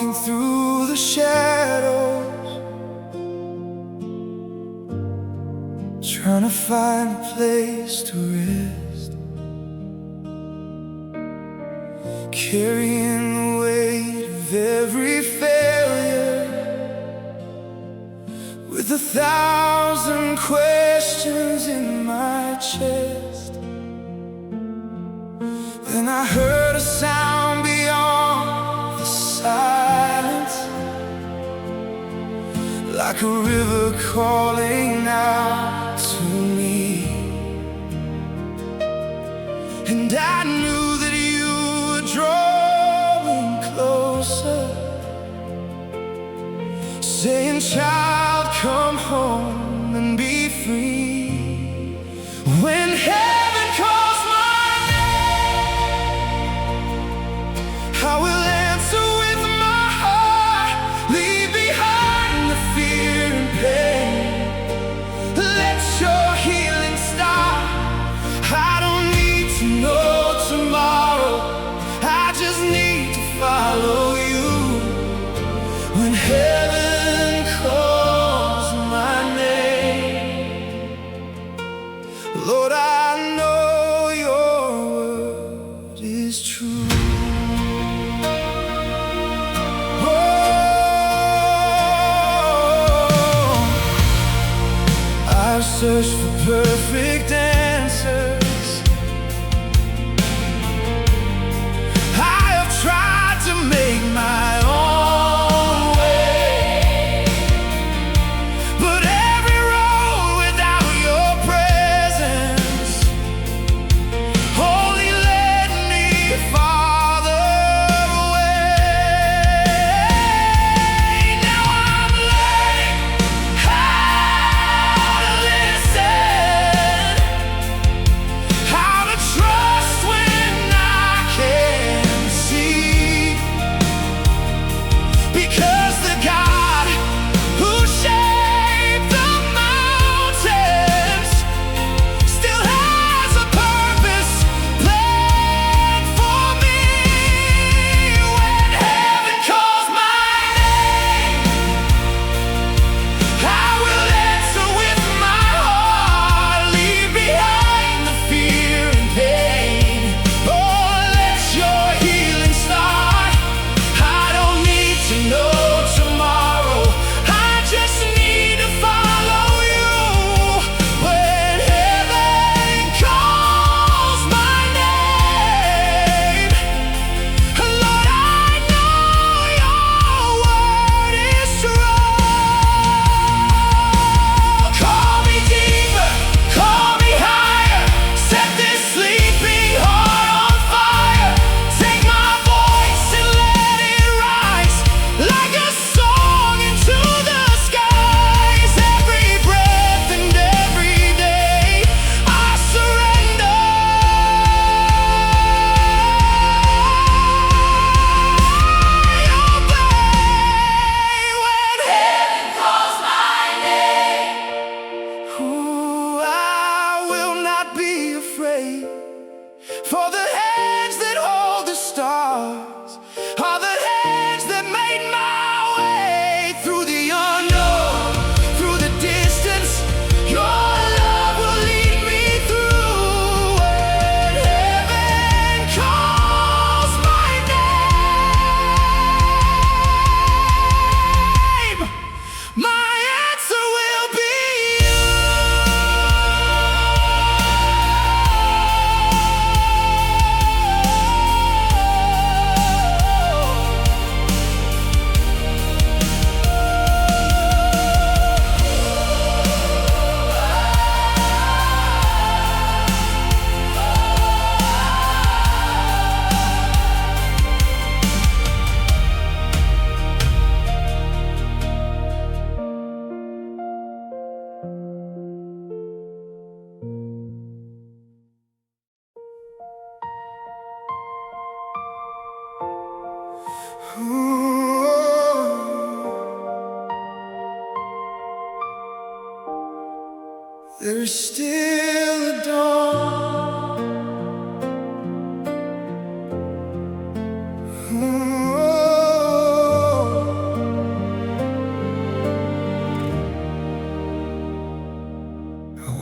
walking through the shadows, trying to find a place to rest, carrying the weight of every failure, with 1,000 questions in my chest. Then I heard a sound beyond the silence, like a river calling out to me. And I knew that you were drawing closer, saying, "Child, come home and be free." When heaven calls my name, I will answer with my heart. Leave behind the fear and pain. Let your healing start. I don't need to know tomorrow, I just need to follow you. When heaven calls my name, Lord, I know your word is true. Oh, I've searched for perfect answers, I have tried to make my own way, but every road without your presence only led me farther away. Now I'm learning how to listen, how to trust when I can't see, because the God who shaped the mountains still has a purpose planned for me. When heaven calls my name, I will answer with my heart. Leave behind the fear and pain. Oh, let your healing start. I don't need to know tomorrow, I just need to follow you. When heaven calls my name, Lord, I know your word is true. Call me deeper, call me higher, set this sleeping heart on fire. Take my voice and let it rise like a song into the skies. Every breath and every day I surrender. I obey when heaven calls my name. Ooh, I will not be afraid, for the hands that hold the stars are the hands that made my way through the unknown, through the distance. Your love will lead me through. When heaven calls my name, my answer will be you. There's still a dawn. Oh,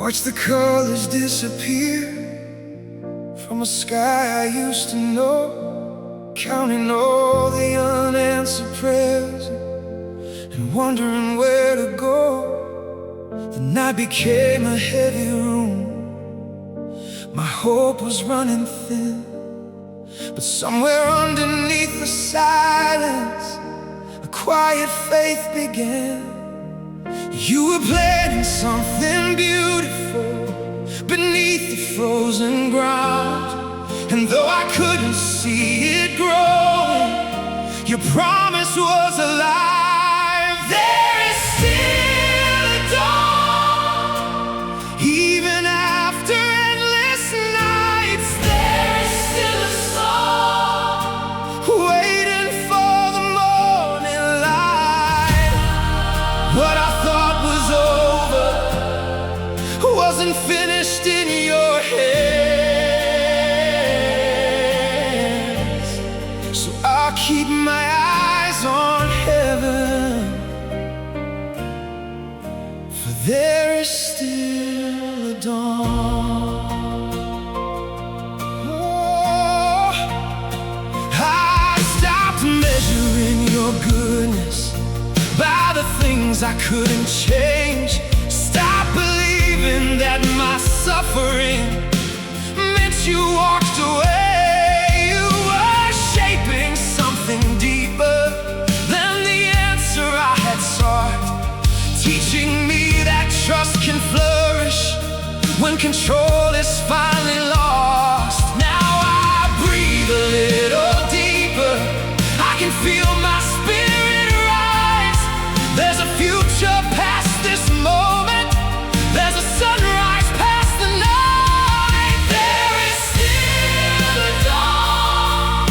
Watch the colors disappear from a sky I used to know, counting all the unanswered prayers and wondering where to go. The night became a heavy room. My hope was running thin, but somewhere underneath the silence, a quiet faith began. You were planting something beautiful beneath the frozen ground, and though I couldn't see it growing, your promise was alive. There is still a dawn, even after endless nights. There is still a song waiting for the morning light. What I thought was over wasn't finished in your hands. So I'll keep my eyes on heaven, for there is still a dawn. Oh, I stopped measuring your goodness by the things I couldn't change. Stop believing that my suffering meant you walked away. You were shaping something deeper than the answer I had sought, teaching me that trust can flourish when control is finally lost. Now I breathe a little deeper, I can feel my spirit rise. There's a future past this moment, there's a sunrise past the night. There is still a dawn,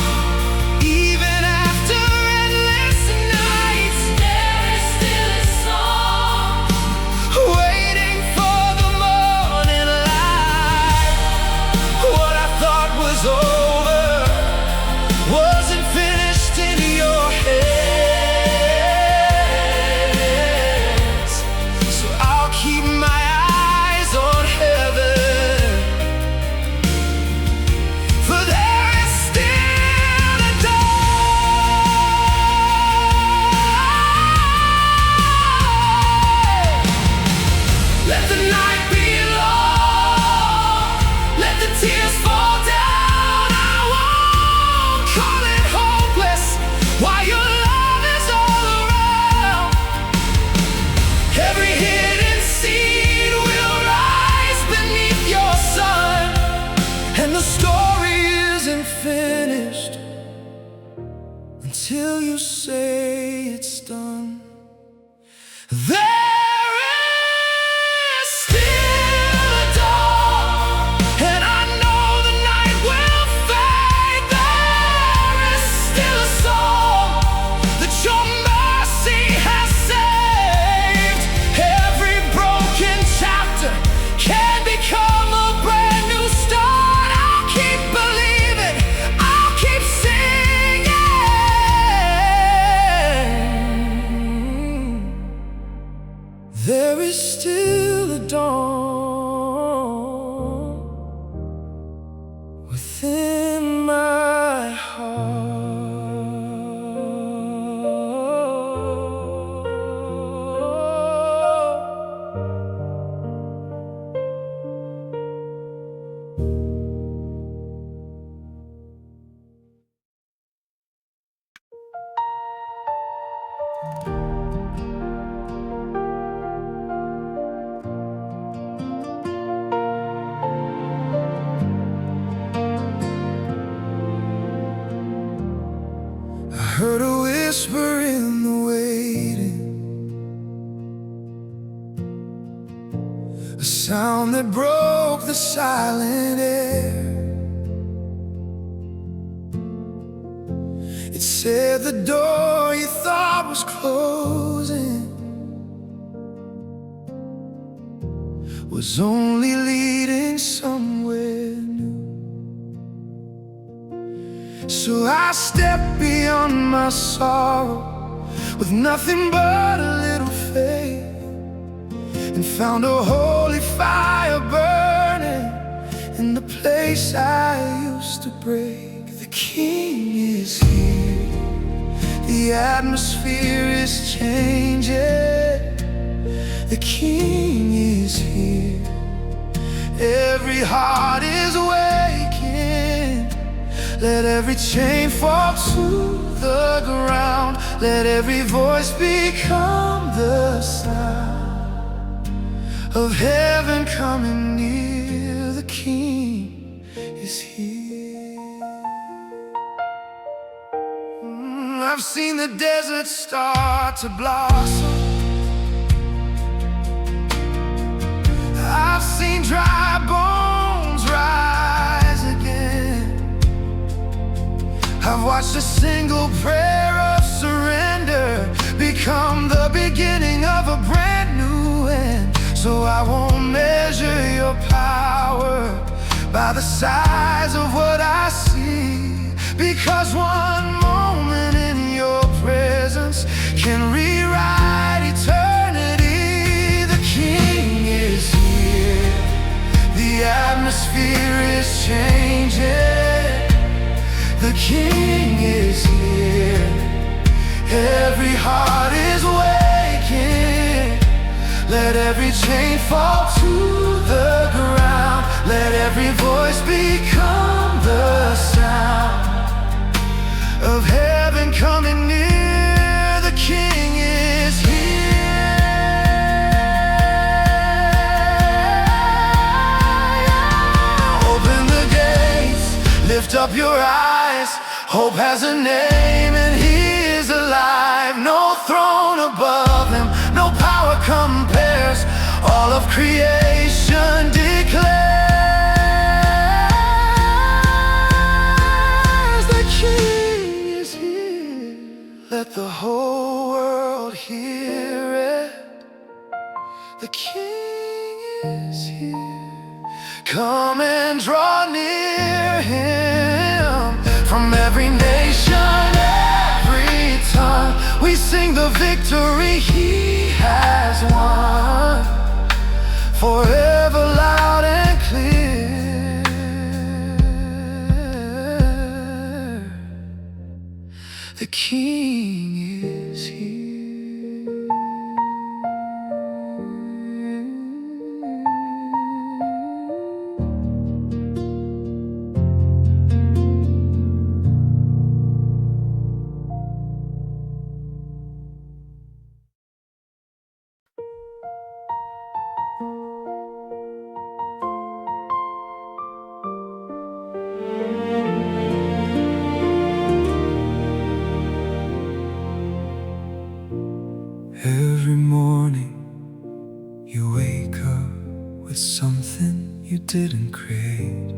even after endless nights. There is still a song waiting for the morning light. What I thought was over wasn't finished in your hands. So I'll keep my eyes on heaven, for there is still a dawn. Let the night be long, let the tears fall down. I won't call it hopeless while your love is all around. Every hidden seed will rise beneath your sun, and the story isn't finished until you say it's done. There is still a dawn, and I know the night will fade. There is still a song that your mercy has saved. Every broken chapter can become a brand new start. I'll keep believing, I'll keep singing. There is still a dawn within my heard a whisper in the waiting, a sound that broke the silent air. It said the door you thought was closing was only leading somewhere new. So I stepped beyond my sorrow with nothing but a little faith, and found a holy fire burning in the place I used to break. The King is here. The atmosphere is changing. The King is here. Every heart is waking. Let every chain fall to the ground. Let every voice become the sound of heaven coming near. The King is here. I've seen the desert start to blossom. I've seen dry bones rise again. I've watched a single prayer of surrender become the beginning of a brand new end. So I won't measure your power by the size of what I see, because one moment in your presence can rewrite eternity. The King is here. The atmosphere is changing. The King is here. Every heart is waking. Let every chain fall to the ground. Let every voice become the sound of heaven coming near. The King is here. Open the gates, lift up your eyes. Hope has a name and He is alive. No throne above Him, no power compares. All of creation declares the King is here. Let the whole world hear it. The King is here. Come and draw near Him. From every nation, every tongue, we sing the victory He has won. Forever loud and clear. The King is here. Every morning you wake up with something you didn't create.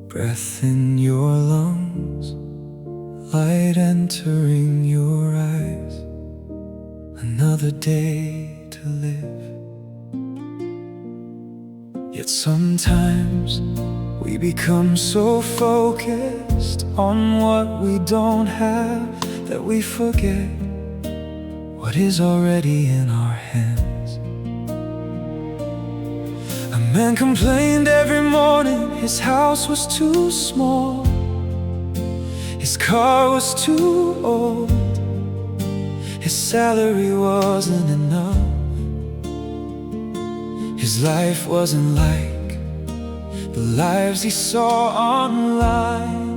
Breath in your lungs, light entering your eyes. Another day to live. Yet sometimes we become so focused on what we don't have that we forget what is already in our hands. A man complained every morning his house was too small, his car was too old, his salary wasn't enough, his life wasn't like the lives he saw online.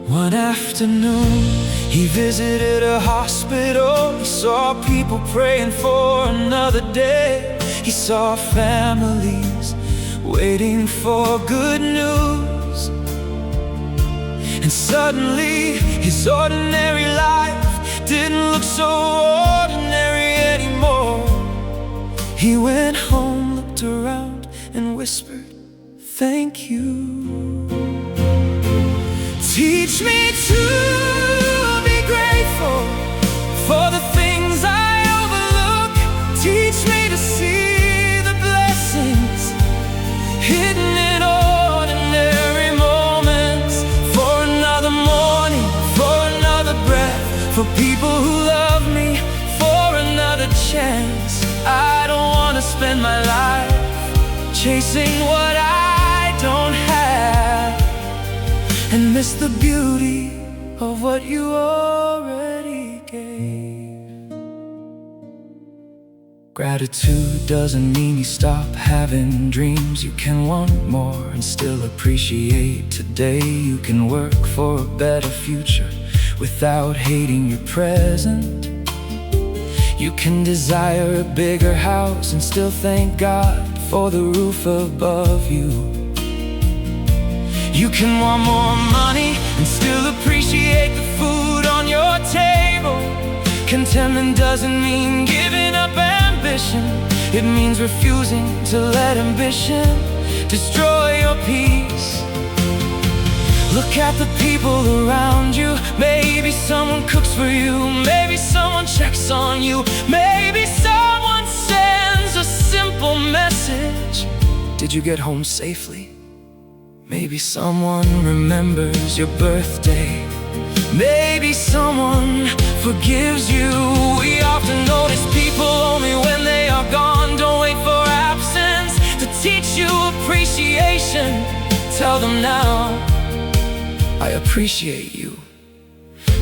One afternoon he visited a hospital. He saw people praying for another day. He saw families waiting for good news. And suddenly his ordinary life didn't look so ordinary anymore. He went home, looked around and whispered, "Thank you. Teach me to be grateful for the things I overlook. Teach me to see the blessings hidden in ordinary moments. For another morning, for another breath, for people who love me, for another chance. I don't want to spend chasing what I don't have, and miss the beauty of what you already gave. Gratitude doesn't mean you stop having dreams. You can want more and still appreciate today. You can work for a better future without hating your present. You can desire a bigger house and still thank God for the roof above you. You can want more money and still appreciate the food on your table. Contentment doesn't mean giving up ambition. It means refusing to let ambition destroy your peace. Look at the people around you. Maybe someone cooks for you, maybe someone checks on you, maybe someone sends a simple message. Did you get home safely? Maybe someone remembers your birthday. Maybe someone forgives you. We often notice people only when they are gone. Don't wait for absence to teach you appreciation. Tell them now, I appreciate you.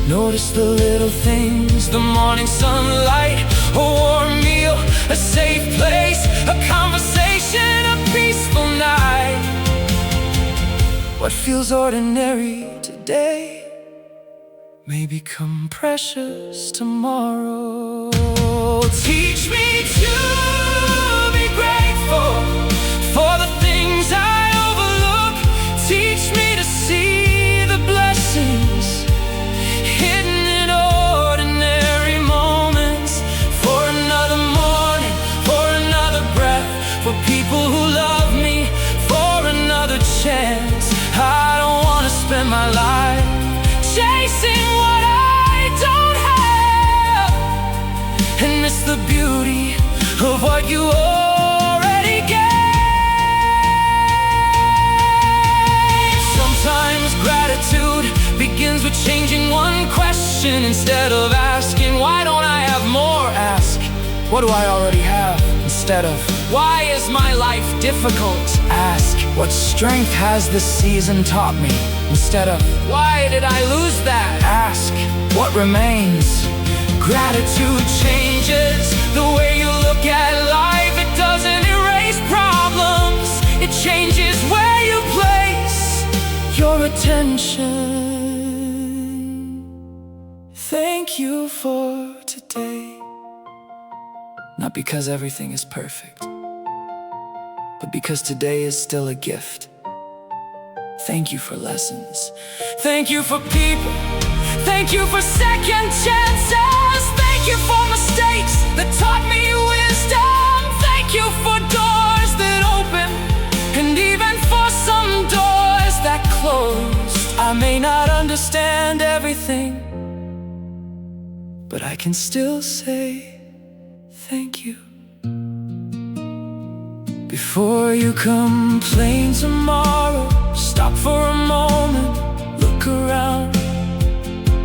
Notice the little things, the morning sunlight, a warm meal, a safe place, a conversation, a peaceful night. What feels ordinary today may become precious tomorrow. Teach me to be grateful for the things I overlook. Teach me to see the blessings hidden in ordinary moments. For another morning, for another breath, for people who love me, for another chance. I don't want to spend my life chasing what I don't have, and miss the beauty of what you already gave. Sometimes gratitude begins with changing one question. Instead of asking, why don't I have more? Ask, what do I already have? Instead of, why is my life difficult? Ask, what strength has this season taught me? Instead of, why did I lose that? Ask, what remains? Gratitude changes the way you look at life. It doesn't erase problems, it changes where you place your attention. Thank you for today. Not because everything is perfect, but because today is still a gift. Thank you for lessons. Thank you for people. Thank you for second chances. Thank you for mistakes that taught me wisdom. Thank you for doors that open, and even for some doors that closed. I may not understand everything, but I can still say thank you. Before you complain tomorrow, stop for a moment, look around.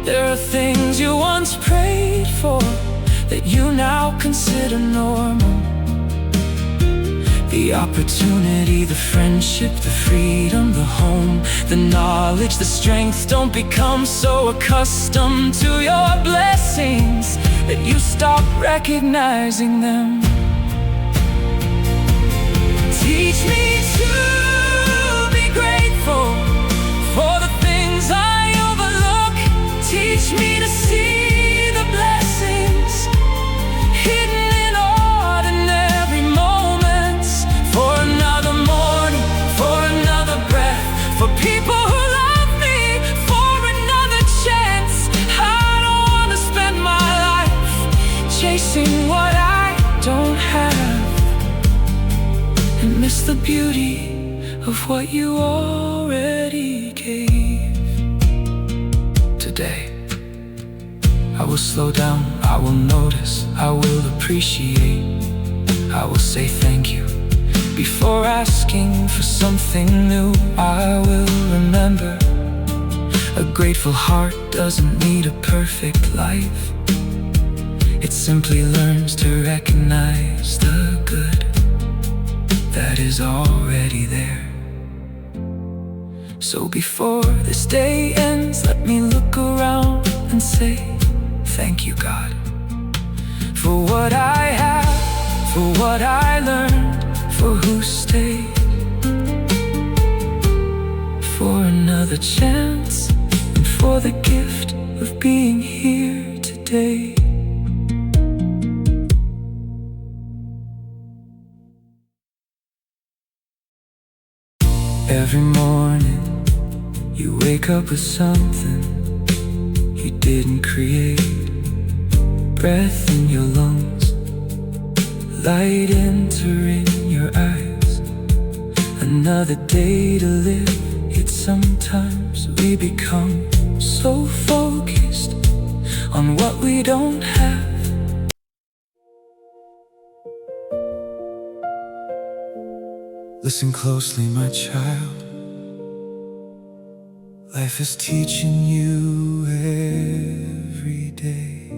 There are things you once prayed for that you now consider normal. The opportunity, the friendship, the freedom, the home, the knowledge, the strength. Don't become so accustomed to your blessings that you stop recognizing them. Teach me to be grateful for the things I overlook. Teach me to see the blessings hidden in ordinary moments. For another morning, for another breath, for people who love me, for another chance. I don't want to spend my life chasing what I don't have, and miss the beauty of what you already gave. Today, I will slow down, I will notice, I will appreciate, I will say thank you. Before asking for something new, I will remember, a grateful heart doesn't need a perfect life. It simply learns to recognize the good. that is already there. So before this day ends, let me look around and say, thank you, God, for what I have, for what I learned, for who stayed, for another chance, and for the gift of being here today. Every morning you wake up with something you didn't create. Breath in your lungs, light entering your eyes. Another day to live, yet sometimes we become so focused on what we don't have. Listen closely, my child. Life is teaching you every day.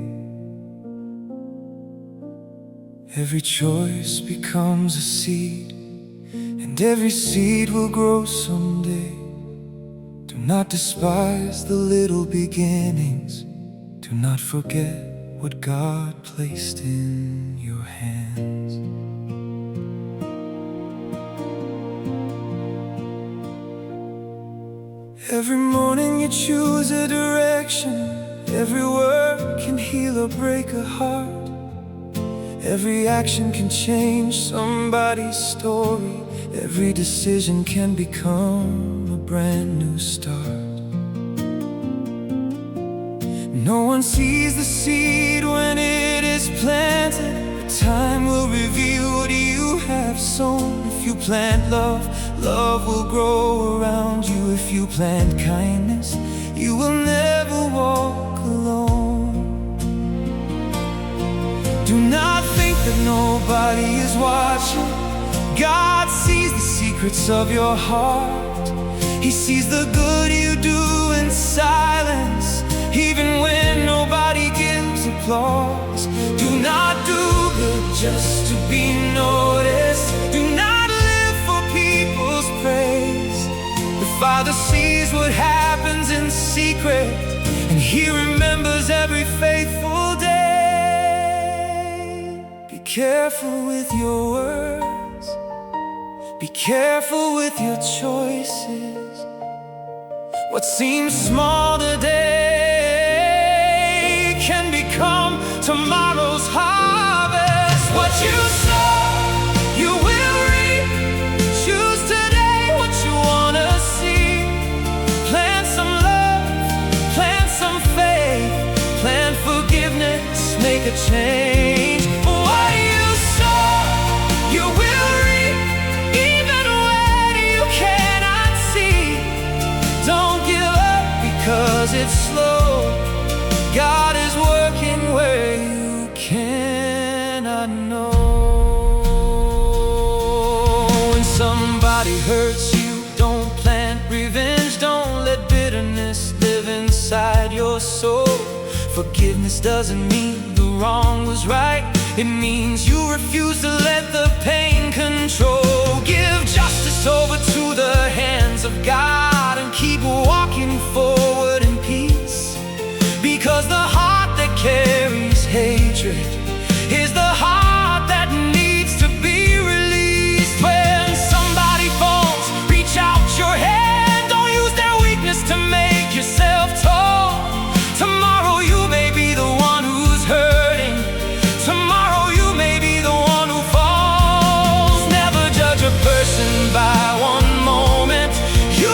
Every choice becomes a seed, and every seed will grow someday. Do not despise the little beginnings. Do not forget what God placed in your hands. Every morning you choose a direction. Every word can heal or break a heart. Every action can change somebody's story. Every decision can become a brand new start. No one sees the seed when it is planted, but time will reveal what you have sown. If you plant love, love will grow around you. If you plant kindness, you will never walk alone. Do not think that nobody is watching. God sees the secrets of your heart. He sees the good you do in silence, even when nobody gives applause. Do not do good just to be noticed. Do not live for people's praise. The Father sees what happens in secret, and He remembers every faithful day. Be careful with your words. Be careful with your choices. What seems small today can become tomorrow's harvest. What you sow, you will reap. Choose today what you wanna see. Plant some love, plant some faith, plant forgiveness, make a change. What you sow, you will reap, even when you cannot see. Don't give up because it's slow. God is working where you cannot know. When somebody hurts you, don't plant revenge. Don't let bitterness live inside your soul. Forgiveness doesn't mean the wrong was right. It means you refuse to let the pain control. Give justice over to the hands of God and keep walking forward in peace. Because the heart that carries hatred is the heart that needs to be released. When somebody falls, reach out your hand. Don't use their weakness to make yourself tall. Tomorrow you may be the one who's hurting. Tomorrow you may be the one who falls. Never judge a person by one moment. You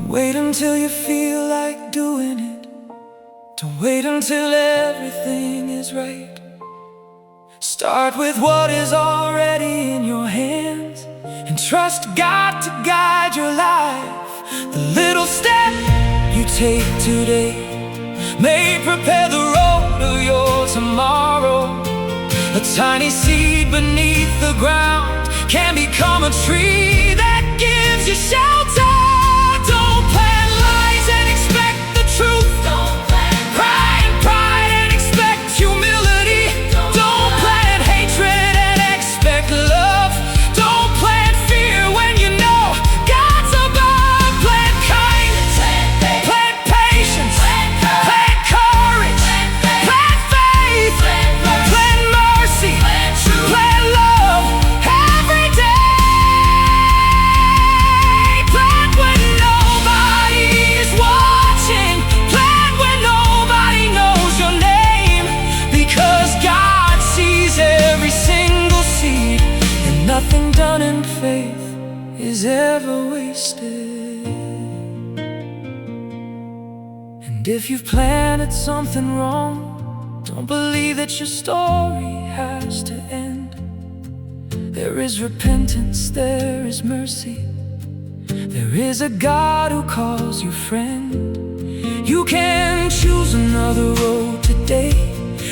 wait until you feel like doing it. Don't wait until everything is right. Start with what is already in your hands and trust God to guide your life. The little step you take today may prepare the road of your tomorrow. A tiny seed beneath the ground can become a tree that gives you shelter. Don't plant lies and expect the truth. Don't plant pride and expect humility. Don't plant hatred and expect love. Don't plant fear when you know God's above. Plant kindness, plant patience, plant courage, plant faith, plant mercy, plant love every day. Plant when nobody is watching. Plant when nobody knows your name. Because God sees every single seed, and nothing done in faith is ever wasted. And if you've planted something wrong, don't believe that your story has to end. There is repentance, there is mercy. There is a God who calls you friend. You can choose another road today.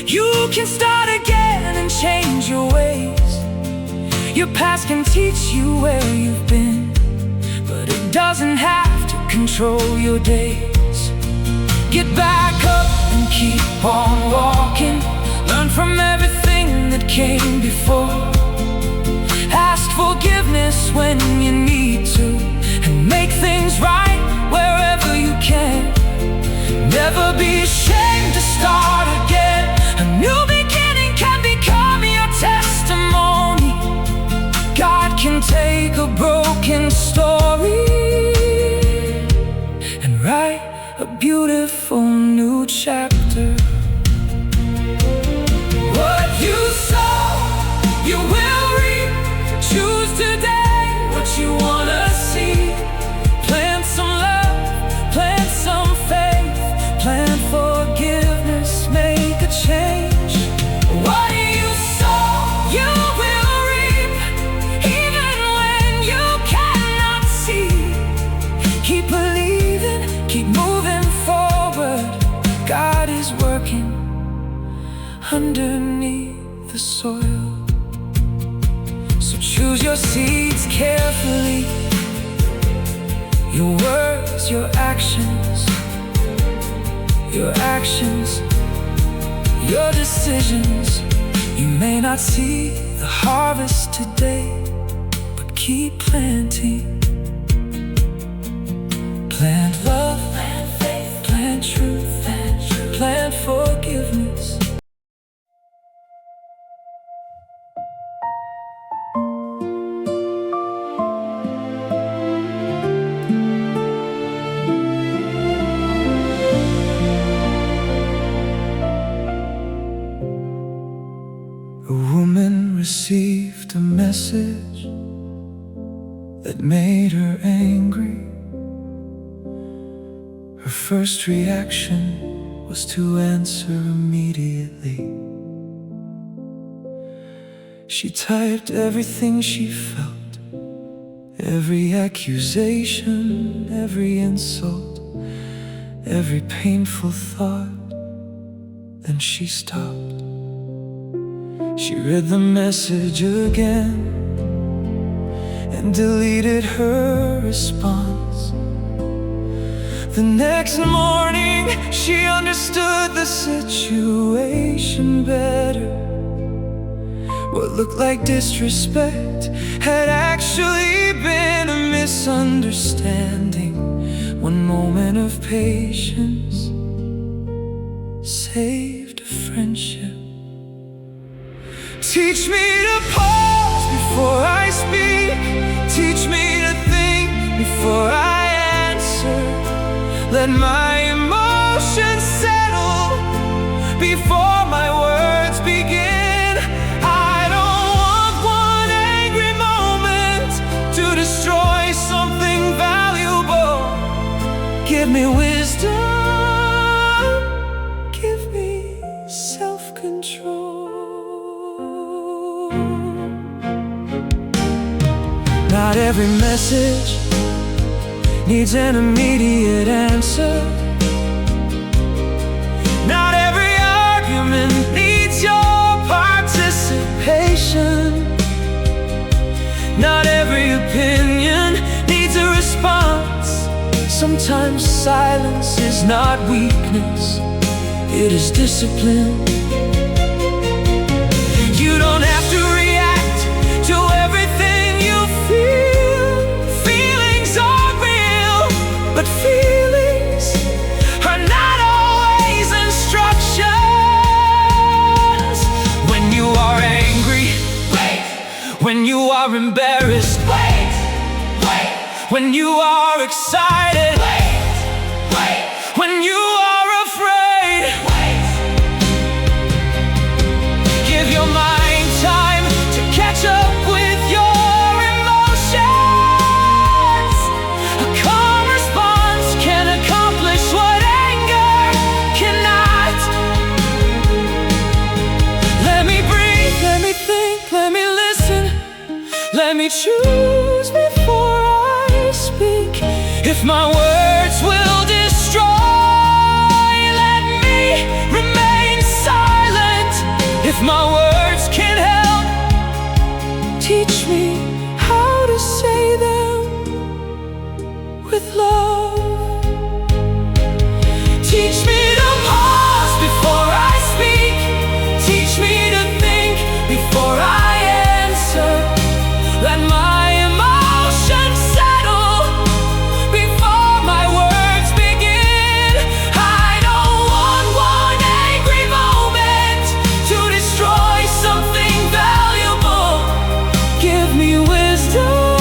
You can start again and change your ways. Your past can teach you where you've been, but it doesn't have to control your days. Get back up and keep on walking. Learn from everything that came before. Ask forgiveness when you need to, and make things right wherever you can. Never be ashamed to start again. A new beginning can become your testimony. God can take a broken story and write a beautiful new chapter. What you sow, you will reap. Choose today what you wanna see. Plant some love, plant some faith, plant forgiveness, make a change. What you sow, you will reap. Even when you cannot see, keep believing, keep moving forward. God is working underneath the soil. So choose your seeds carefully. Your words, your actions, your actions, your decisions. You may not see the harvest today, but keep planting. Plant love, plant faith, plant truth, plant forgiveness. A woman received a message that made her angry. Her first reaction was to answer immediately. She typed everything she felt, every accusation, every insult, every painful thought. Then she stopped. She read the message again and deleted her response. The next morning, she understood the situation better. What looked like disrespect had actually been a misunderstanding. One moment of patience saved a friendship. Teach me to pause before I speak. Teach me to think before I answer. Let my emotions settle before my words begin. I don't want one angry moment to destroy something valuable. Give me wisdom, give me self-control. Not every message needs an immediate answer. Not every argument needs your participation. Not every opinion needs a response. Sometimes silence is not weakness, it is discipline. You don't have to react to everything you feel. Feelings are real, but feelings are not always instructions. When you are angry, wait. When you are embarrassed, wait. When you are excited, wait. When you are afraid, wait. Give your mind time to catch up with your emotions. A calm response can accomplish what anger cannot. Let me breathe, let me think, let me listen. Let me choose before I speak. If my words will destroy, let me remain silent. If my words can help, teach me how to say them with love. Teach me to pause before I speak. Teach me to think before I answer. Let my emotions settle before my words begin. I don't want one angry moment to destroy something valuable. Give me wisdom,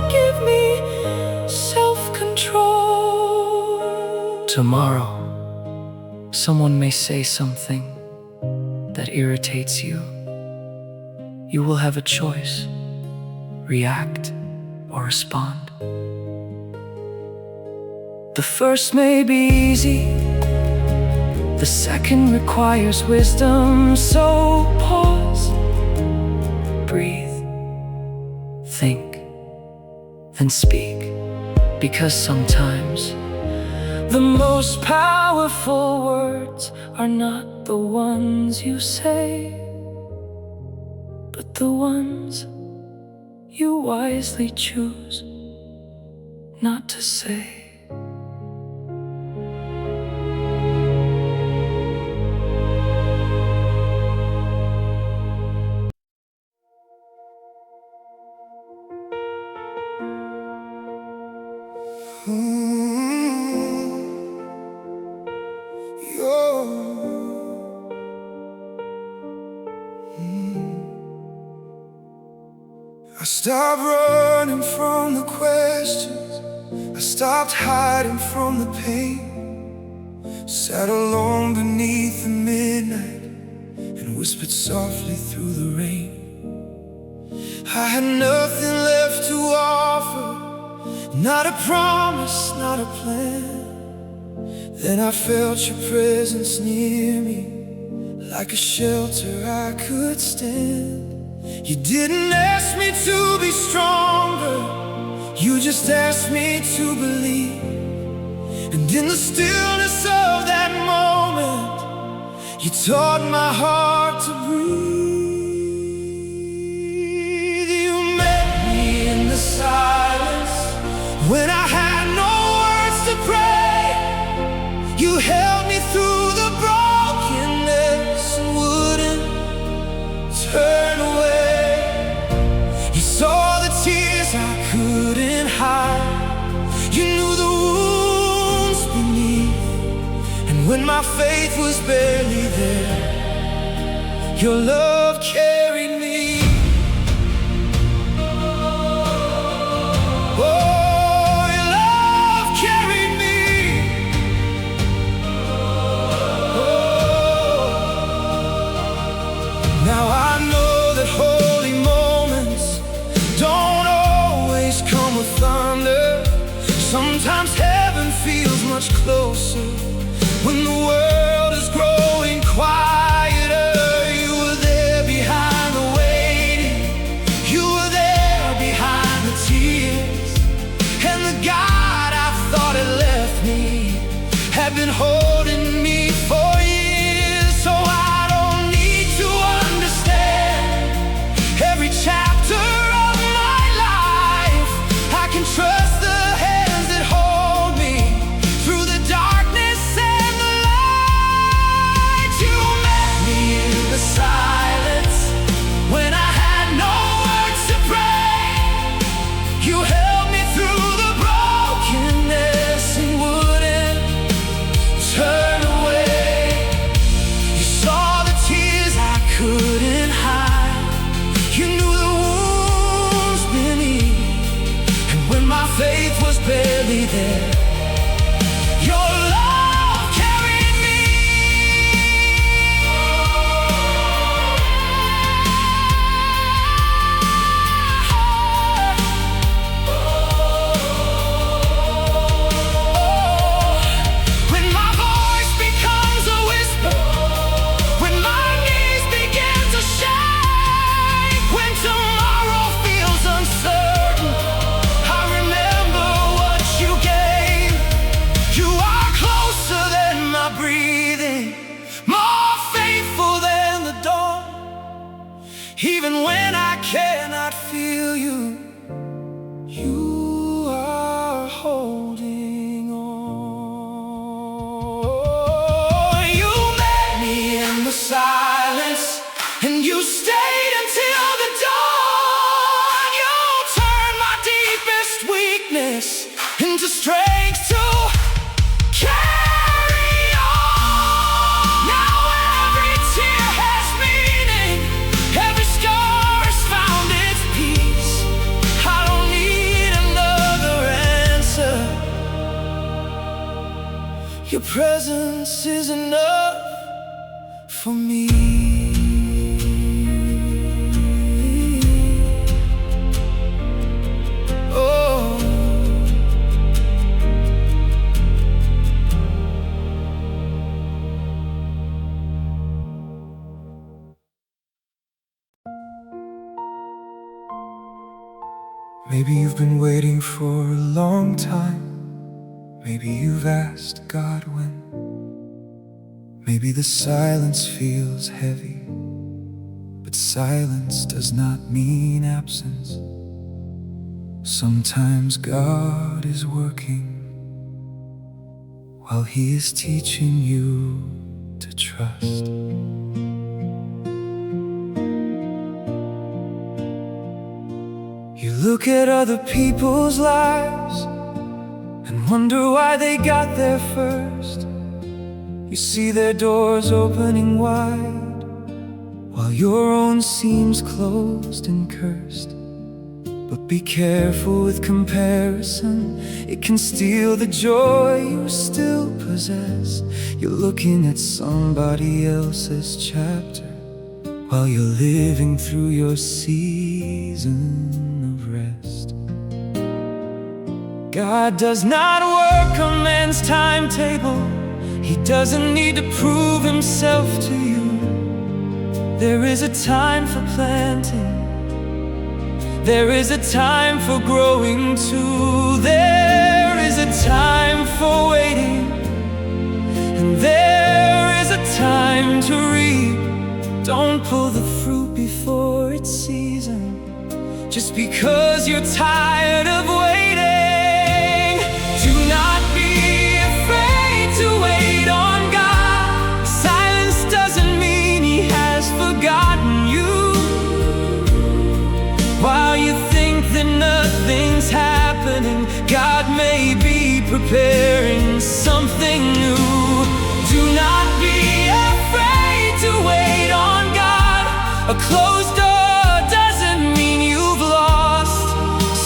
give me self-control. Tomorrow, someone may say something that irritates you. You will have a choice: react or respond. The first may be easy, the second requires wisdom. So pause, breathe, think, then speak. Because sometimes the most powerful words are not the ones you say, but the ones you wisely choose not to say. I stopped running from the questions, I stopped hiding from the pain. Sat alone beneath the midnight and whispered softly through the rain. I had nothing left to offer, not a promise, not a plan. Then I felt your presence near me, like a shelter I could stand. You didn't ask me to be stronger, you just asked me to believe. And in the stillness of that moment, you taught my heart to breathe. You met me in the silence when I had no words to pray. You held me through the brokenness and wouldn't turn away. You saw the tears I couldn't hide. You knew the wounds beneath. And when my faith was barely there, your love carried me. Oh, your love carried me. Oh. Now I know that holy moments don't always come with thunder. Sometimes much closer. When the world is growing quieter, you were there behind the waiting. You were there behind the tears. And the God I thought had left me had been holding me for years. So I don't need to understand every chapter of my life. I can trust the hands that hold me through the darkness and the light. You met me in the silence when I had no words to pray. You held me through the brokenness and wouldn't turn away. You saw the tears I couldn't hide. You knew the wounds beneath. And when my faith was barely there, your love carried me. When my voice becomes a whisper, when my knees begin to shake, when tomorrow feels uncertain, I remember what you gave. You are closer than my breathing, more faithful than the dawn. Even when I cannot feel you, you are holding on. You met me in the silence, and you stayed until the dawn. You turned my deepest weakness into strength to carry on. Now every tear has meaning, every scar has found its peace. I don't need another answer. Your presence is enough for me. Oh, maybe you've been waiting for a long time. Maybe you've asked God when. Maybe the silence feels heavy, but silence does not mean absence. Sometimes God is working while He is teaching you to trust. You look at other people's lives and wonder why they got there first. You see their doors opening wide while your own seems closed and cursed. But be careful with comparison, it can steal the joy you still possess. You're looking at somebody else's chapter while you're living through your season of rest. God does not work on man's timetable. He doesn't need to prove himself to you. There is a time for planting, there is a time for growing too. There is a time for waiting, and there is a time to reap. Don't pull the fruit before its season, just because you're tired of waiting. Do not be afraid to wait on God. Silence doesn't mean He has forgotten you. While you think that nothing's happening, God may be preparing something new. Do not be afraid to wait on God. A closed door doesn't mean you've lost.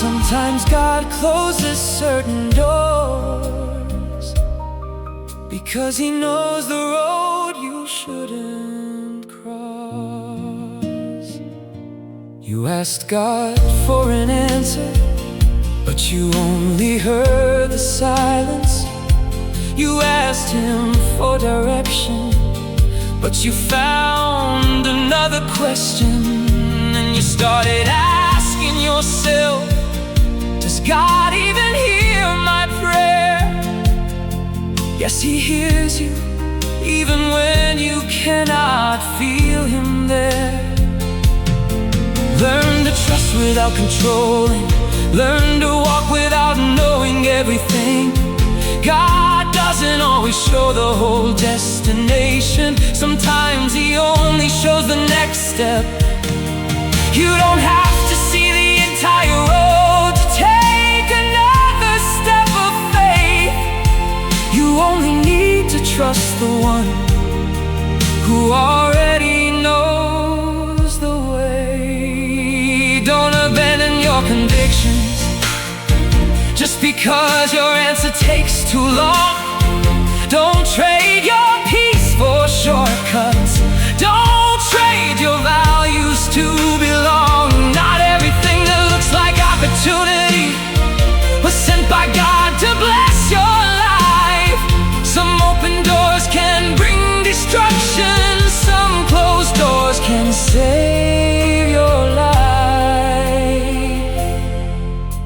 Sometimes God closes certain doors because He knows the road you shouldn't cross. You asked God for an answer, but you only heard the silence. You asked him for direction, but you found another question. And you started asking yourself, does God even hear my prayer? Yes, He hears you, even when you cannot feel Him there. Learn to trust without controlling. Learn to walk without knowing everything. God doesn't always show the whole destination. Sometimes He only shows the next step. You don't have to see the entire road to take another step of faith. You only need to trust the one who already knows the way. Don't abandon your convictions just because your answer takes too long. Don't trade your peace for shortcuts. Don't trade your values to belong. Not everything that looks like opportunity was sent by God to bless your life. Some open doors can bring destruction. Some closed doors can save your life.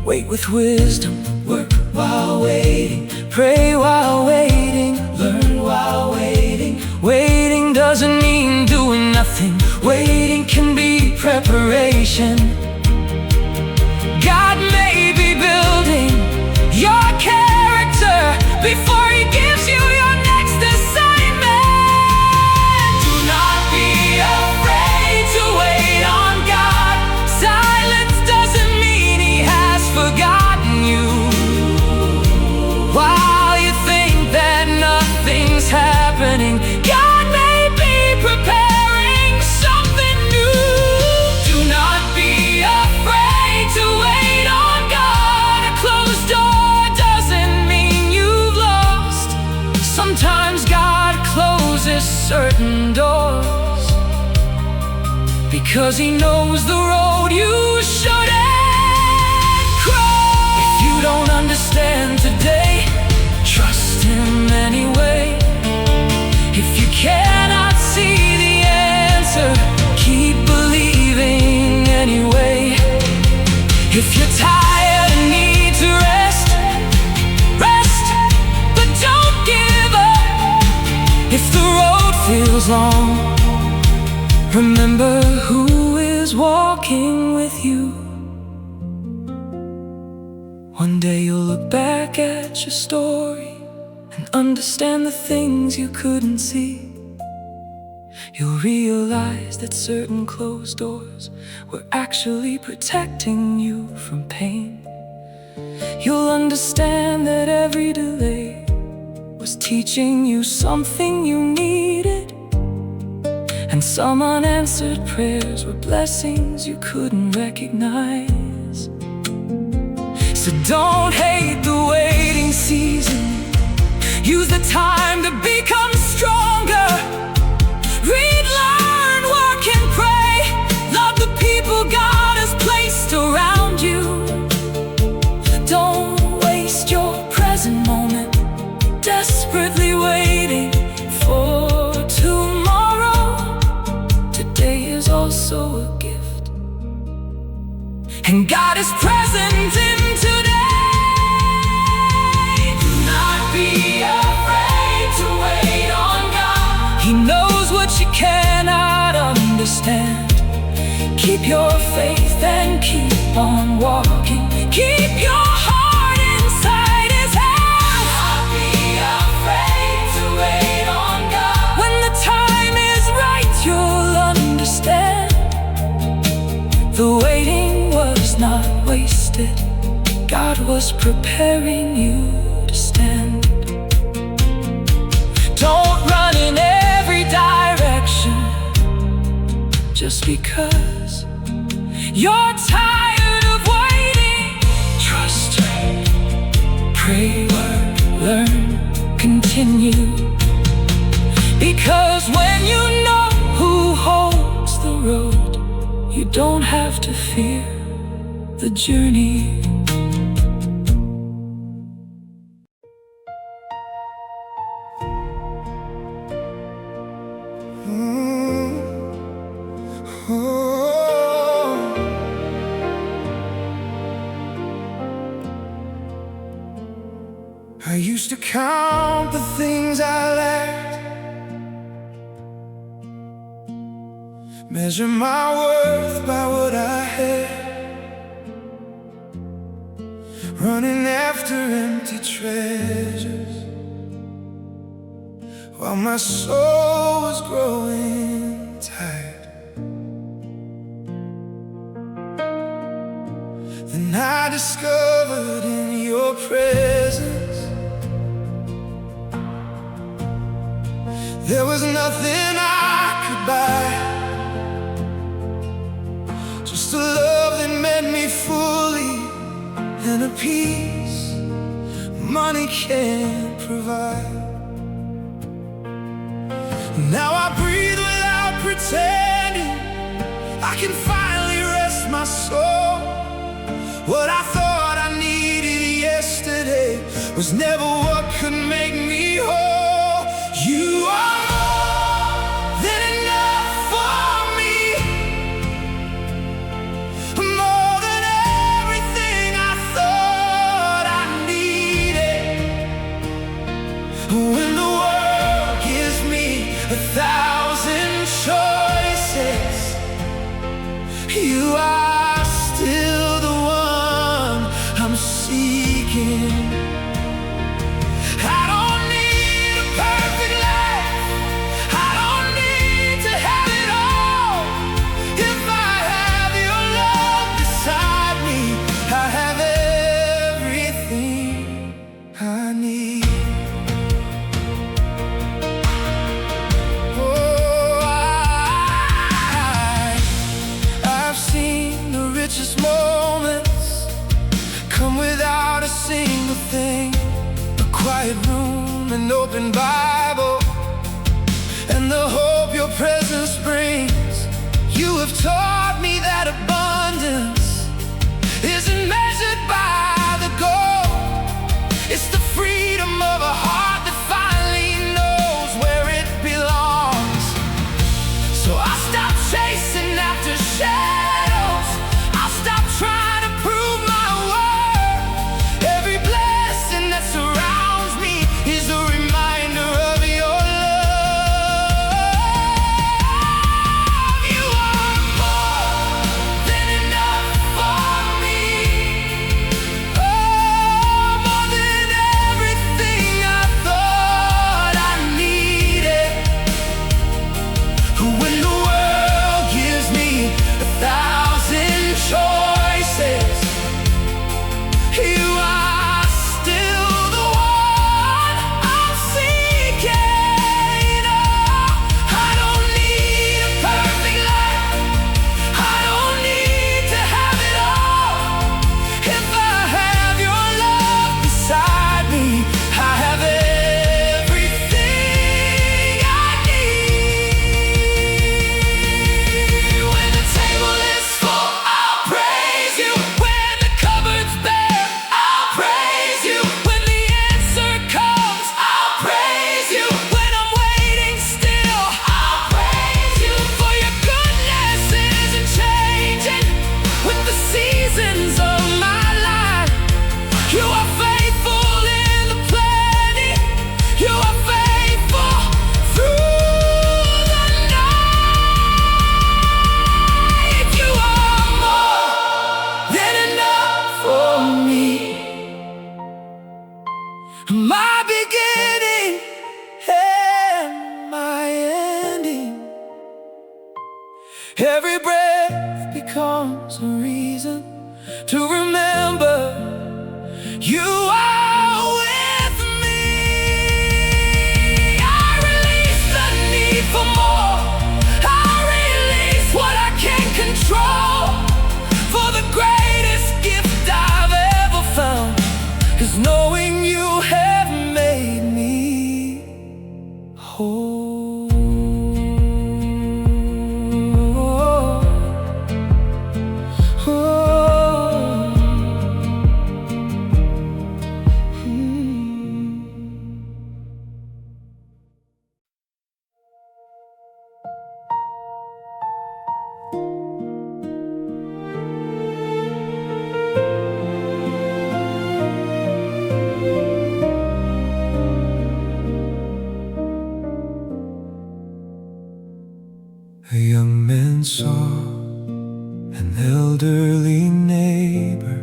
Wait with wisdom. Work while waiting. Pray while waiting. Learn while waiting. Waiting doesn't mean doing nothing. Waiting can be preparation. God may be building your character before He gives you your next assignment. Do not be afraid to wait on God. Silence doesn't mean He has forgotten you. While you think that nothing's happening, God may be preparing something new. Do not be afraid to wait on God. A closed door doesn't mean you've lost. Sometimes God closes certain doors because He knows the road you shouldn't cross. If you don't understand today, trust Him anyway. If you cannot see the answer, keep believing anyway. If you're tired and need to rest, rest, but don't give up. If the road feels long, remember who is walking with you. One day you'll look back at your story and understand the things you couldn't see. You'll realize that certain closed doors were actually protecting you from pain. You'll understand that every delay was teaching you something you needed, and some unanswered prayers were blessings you couldn't recognize. So don't hate the waiting season. Use the time to become stronger. Read, learn, work, and pray. Love the people God has placed around you. Don't waste your present moment desperately waiting for tomorrow. Today is also a gift, and God is present in today. Do not be afraid to wait on God. He knows what you cannot understand. Keep your faith and keep on walking. Keep your heart inside His hands. Do not be afraid to wait on God. When the time is right, you'll understand. The waiting was not wasted. God was preparing you to stand. Don't run in every direction just because you're tired of waiting. Trust, pray, work, learn, continue. Because when you know who holds the road, you don't have to fear the journey. I used to count the things I lacked, measure my worth by what I had, running after empty treasures, while my soul was growing tired. Then I discovered in your presence there was nothing I could buy, just a love that met me fully and a peace money can't provide. Now I breathe without pretending, I can finally rest my soul. What I thought I needed yesterday was never what could make me whole. You are more than enough for me, more than everything I thought I needed. When the world gives me 1,000 choices, you are still the one I'm seeking. I don't need a perfect life, I don't need to have it all. If I have your love beside me, I have everything I need. I've seen the richest moments come without a single thing. A quiet room, an open Bible, and the hope your presence brings. You have taught me that abundance isn't measured by the goal. It's the freedom of a heart that finally knows where it belongs. So I stop chasing after shadows, I'll stop trying to prove my worth. Every blessing that surrounds me is a reminder of your love. You are more than enough for me, oh, more than everything I thought I needed. When the world gives me 1,000 choices, you are still the one I'm seeking. Oh, I don't need a perfect life, I don't need to have it all. If I have your love beside me, I have everything I need. When the table is full, I'll praise you. When the cupboard's bare, I'll praise you. When the answer comes, I'll praise you. When I'm waiting still, I'll praise you. For your goodness isn't changing with the seasons of my life. You are faithful in the plenty, you are faithful through the night. You are more than enough for me, my beginning and my ending. Every breath becomes a reason to remember you are with me. I release the need for more, I release what I can't control. For the greatest gift I've ever found is knowing you have made me whole. and saw an elderly neighbor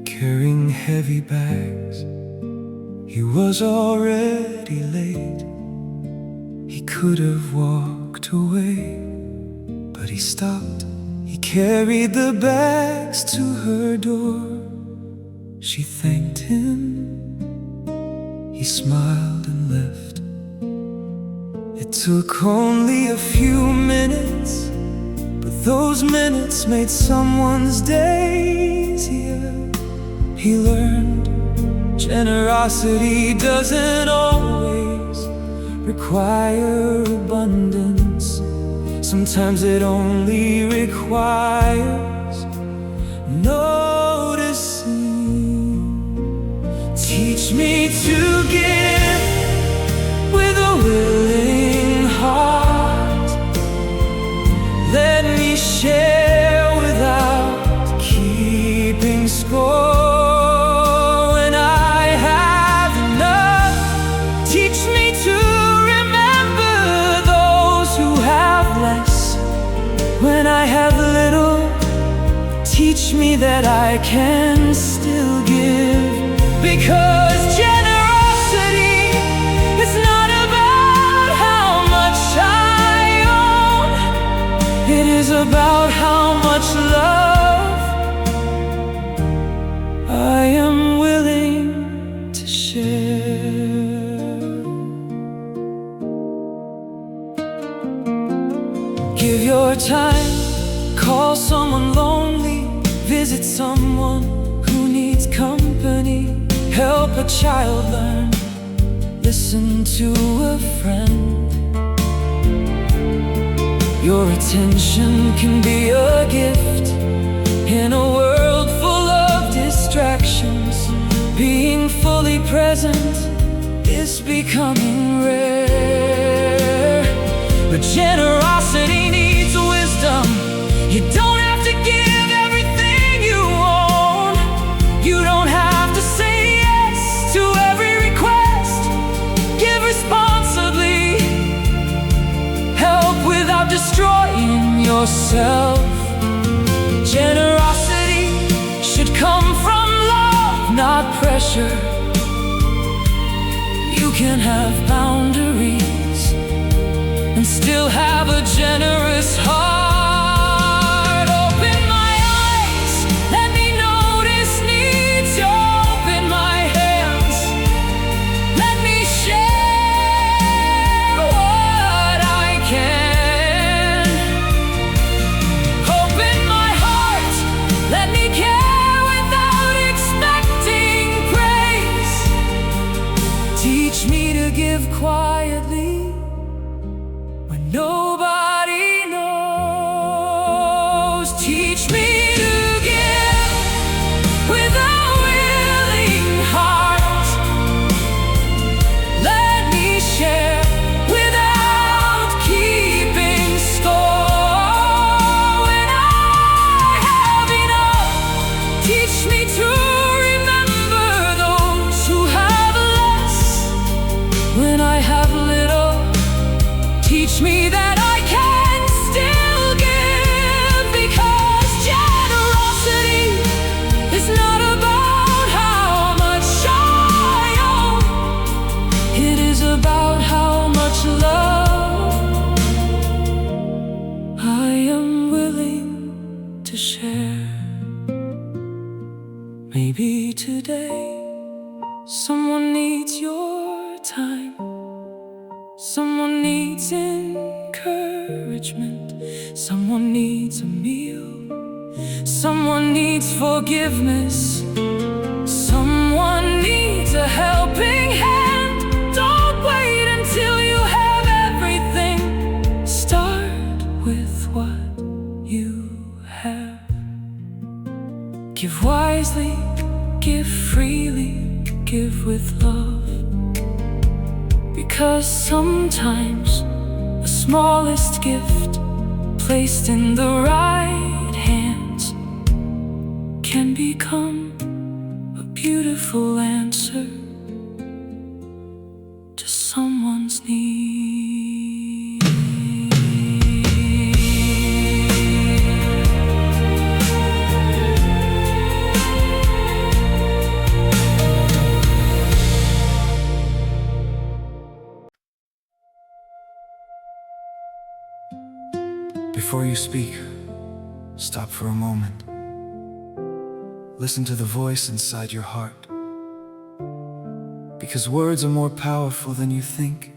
carrying heavy bags. He was already late. He could have walked away, but he stopped. He carried the bags to her door. She thanked him. He smiled and left. It took only a few minutes, but those minutes made someone's day easier. He learned generosity doesn't always require abundance. Sometimes it only requires noticing. Teach me to give with a willing heart. Let me share without keeping score. When I have enough, teach me to remember those who have less. When I have little, teach me that I can still give. Because generosity is not about how much I own. It is about how much love I am willing to share. Give your time, call someone lonely, visit someone who needs company, help a child learn, listen to a friend. Your attention can be a gift in a world full of distractions. Being fully present is becoming rare. But generosity needs wisdom. You don't have to give everything you own. You don't have to say yes to every request. Give responsibly. Help without destroying yourself. Generosity should come from love, not pressure. You can have boundaries and still have a generous heart. Open my eyes, let me notice needs. Open my hands, let me share what I can. Open my heart, let me care without expecting praise. Teach me to give quietly when nobody knows. Teach me to give with a willing heart. Let me share without keeping score. When I have enough, teach me to remember those who have less. When I have little, teach me that I can still give. Because generosity is not about how much I own. It is about how much love I am willing to share. Maybe today someone needs your time. Someone needs encouragement. Someone needs a meal. Someone needs forgiveness. Someone needs a helping hand. Don't wait until you have everything. Start with what you have. Give wisely, give freely, give with love. Because sometimes the smallest gift placed in the right hands can become a beautiful answer to someone's need. Before you speak, stop for a moment. Listen to the voice inside your heart, because words are more powerful than you think.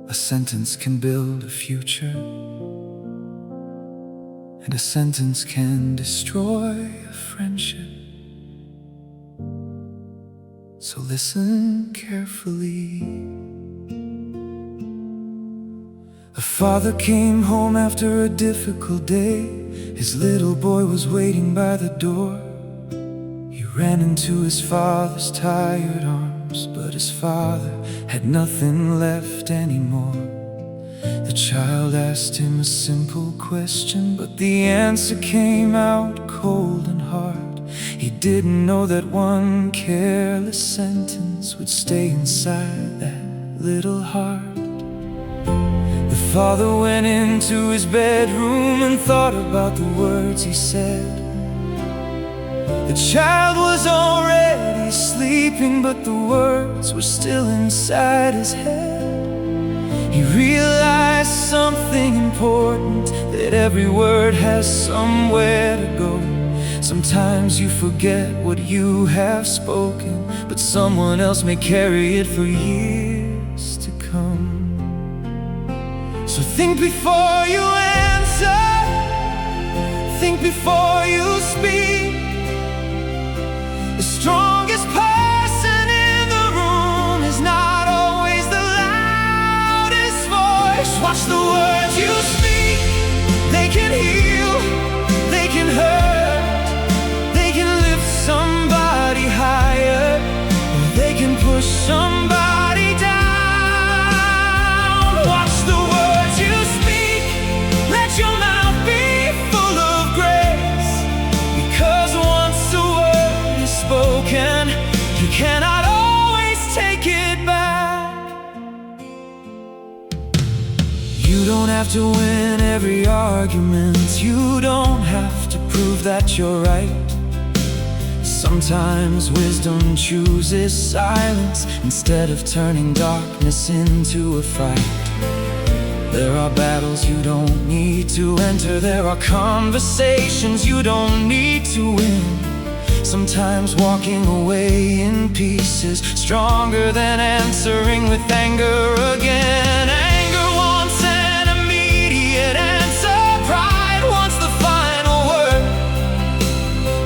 A sentence can build a future, and a sentence can destroy a friendship. So listen carefully. A father came home after a difficult day. His little boy was waiting by the door. He ran into his father's tired arms, but his father had nothing left anymore. The child asked him a simple question, but the answer came out cold and hard. He didn't know that one careless sentence would stay inside that little heart. The father went into his bedroom and thought about the words he said. The child was already sleeping, but the words were still inside his head. He realized something important, that every word has somewhere to go. Sometimes you forget what you have spoken, but someone else may carry it for years to come. So think before you answer, think before you speak. The strongest person in the room is not always the loudest voice. Watch the words you speak. They can heal, they can hurt, they can lift somebody higher, or they can push somebody down. Watch the words you speak. Let your mouth be full of grace, because once a word is spoken, you cannot always take it back. You don't have to win every argument. You don't have to prove that you're right. Sometimes wisdom chooses silence instead of turning darkness into a fight. There are battles you don't need to enter. There are conversations you don't need to win. Sometimes walking away in peace is stronger than answering with anger again. Anger wants an immediate answer. Pride wants the final word.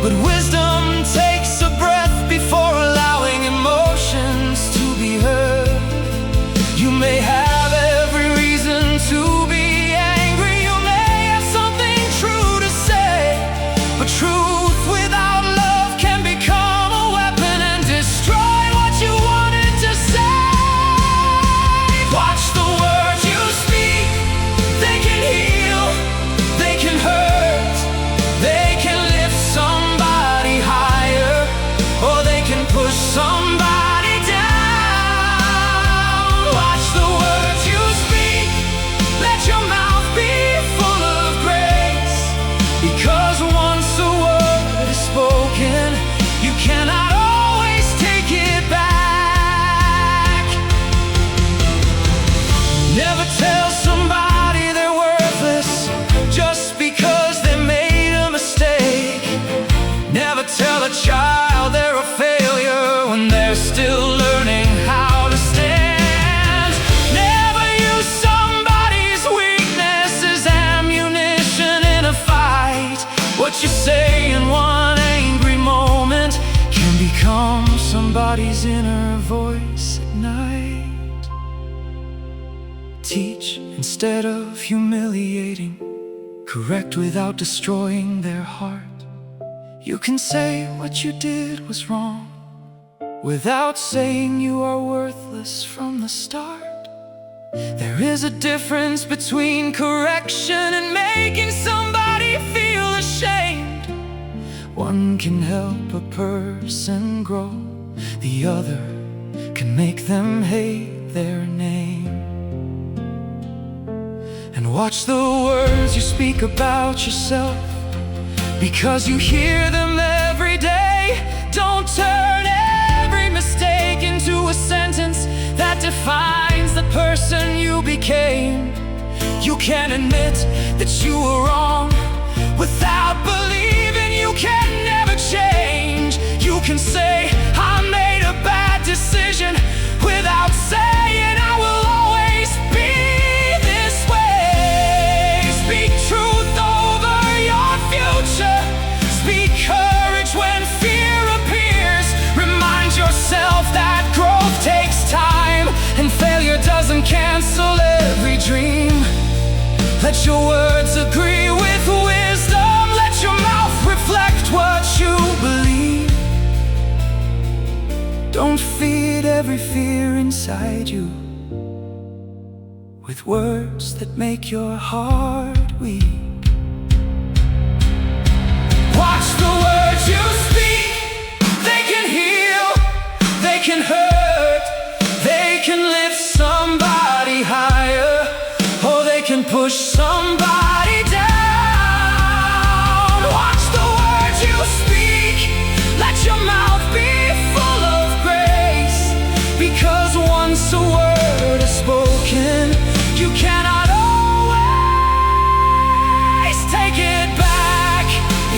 But wisdom takes a breath before allowing emotions to be heard. You may have every reason to be angry. You may have something true to say, but truth without love can become a weapon and destroy what you wanted to say. Watch the words you speak. They can heal, they can hurt, they can lift somebody higher, or they can push somebody down. Watch the words you speak. Let your mouth be full of grace, because once a word is spoken, you cannot always take it back. Never tell somebody they're worthless just because they made a mistake. Never tell a child they're a failure when they're still learning how to stand. Never use somebody's weakness as ammunition in a fight. What you say in one angry moment can become somebody's inner voice at night. Teach instead of humiliating. Correct without destroying their heart. You can say what you did was wrong without saying you are worthless from the start. There is a difference between correction and making somebody feel ashamed. One can help a person grow, the other can make them hate their name. And watch the words you speak about yourself, because you hear them every day. Don't turn every mistake into a sentence that defines the person you became. You can admit that you were wrong. Without believing, you can never change. You can say, I made a bad decision, without saying, I will always be this way. Speak truth over your future. Speak courage when fear appears. Remind yourself that growth takes time, and failure doesn't cancel every dream. Let your words agree with wisdom. Let your mouth reflect what you believe. Don't feed every fear inside you with words that make your heart weak. Watch the words you speak. They can heal, they can hurt, they can lift somebody higher, or they can push somebody down. Watch the words you speak. Let your mouth be full of grace, because once a word is spoken, you cannot always take it back.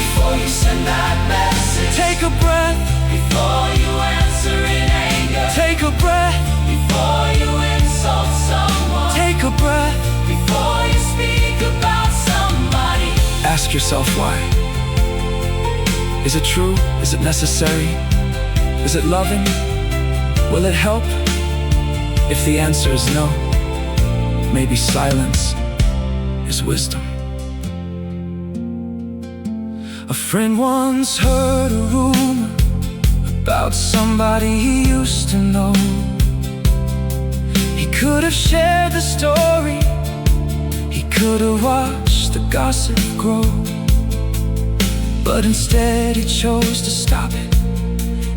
Before you send that message, take a breath. Before you answer in anger, take a breath. Before you insult someone, take a breath. Before you speak about somebody, ask yourself why. Is it true? Is it necessary? Is it loving? Will it help? If the answer is no, maybe silence is wisdom. A friend once heard a rumor about somebody he used to know. He could have shared the story, he could have watched the gossip grow, but instead he chose to stop it.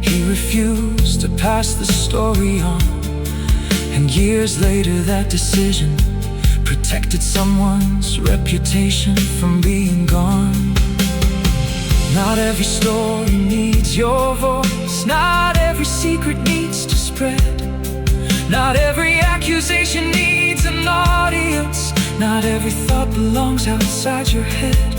He refused to pass the story on, and years later that decision protected someone's reputation from being gone. Not every story needs your voice. Not every secret needs to spread. Not every accusation needs an audience. Not every thought belongs outside your head.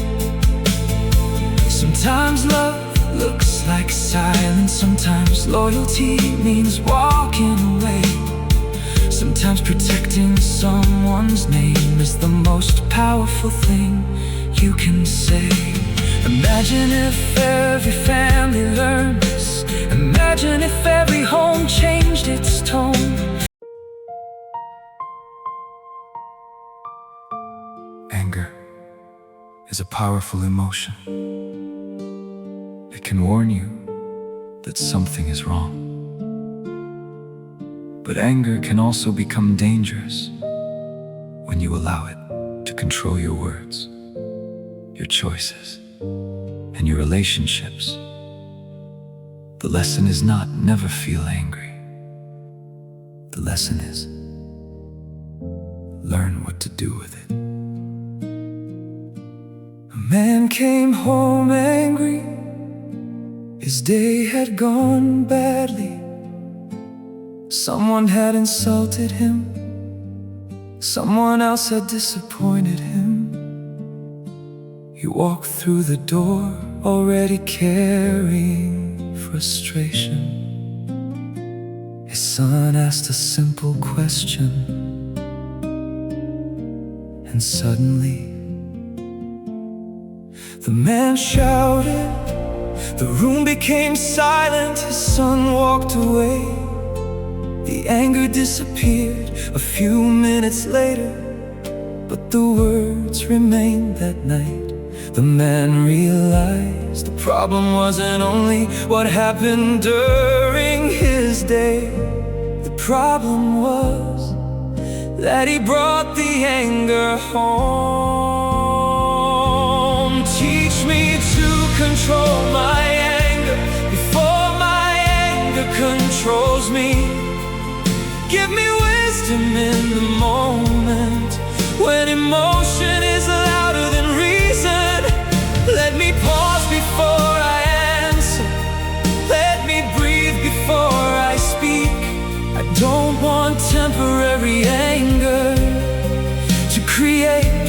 Sometimes love looks like silence. Sometimes loyalty means walking away. Sometimes protecting someone's name is the most powerful thing you can say. Imagine if every family learned this. Imagine if every home changed its tone. Anger is a powerful emotion. It can warn you that something is wrong. But anger can also become dangerous when you allow it to control your words, your choices, and your relationships. The lesson is not never feel angry. The lesson is learn what to do with it. A man came home angry. His day had gone badly. Someone had insulted him. Someone else had disappointed him. He walked through the door already carrying frustration. His son asked a simple question, and suddenly the man shouted. The room became silent. His son walked away. The anger disappeared a few minutes later, but the words remained that night. The man realized the problem wasn't only what happened during his day. The problem was that he brought the anger home. Teach me to control my anger before my anger controls me. Give me wisdom in the moment when emotion is louder than reason. Let me pause before I answer. Let me breathe before I speak. I don't want temporary anger to create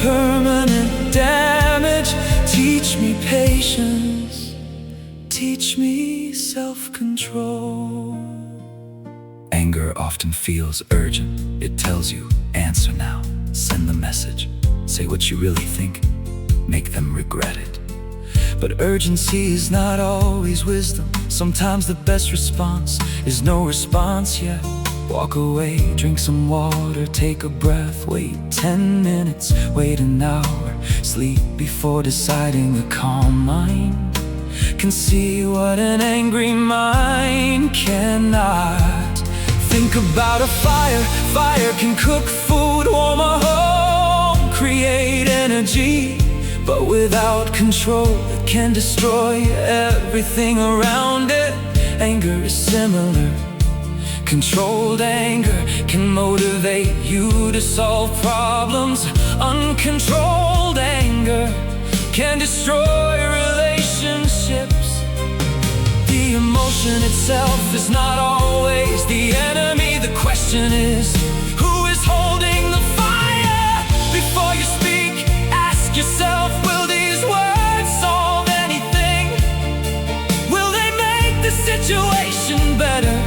control. Anger often feels urgent. It tells you, answer now, send the message, say what you really think, make them regret it. But urgency is not always wisdom. Sometimes the best response is no response yet. Walk away, drink some water, take a breath, wait 10 minutes, wait an hour, sleep before deciding. A calm mind can see what an angry mind cannot. Think about a fire. Fire can cook food, warm a home, create energy. But without control, it can destroy everything around it. Anger is similar. Controlled anger can motivate you to solve problems. Uncontrolled anger can destroy relationships. The emotion itself is not always the enemy. The question is, who is holding the fire? Before you speak, ask yourself, will these words solve anything? Will they make the situation better?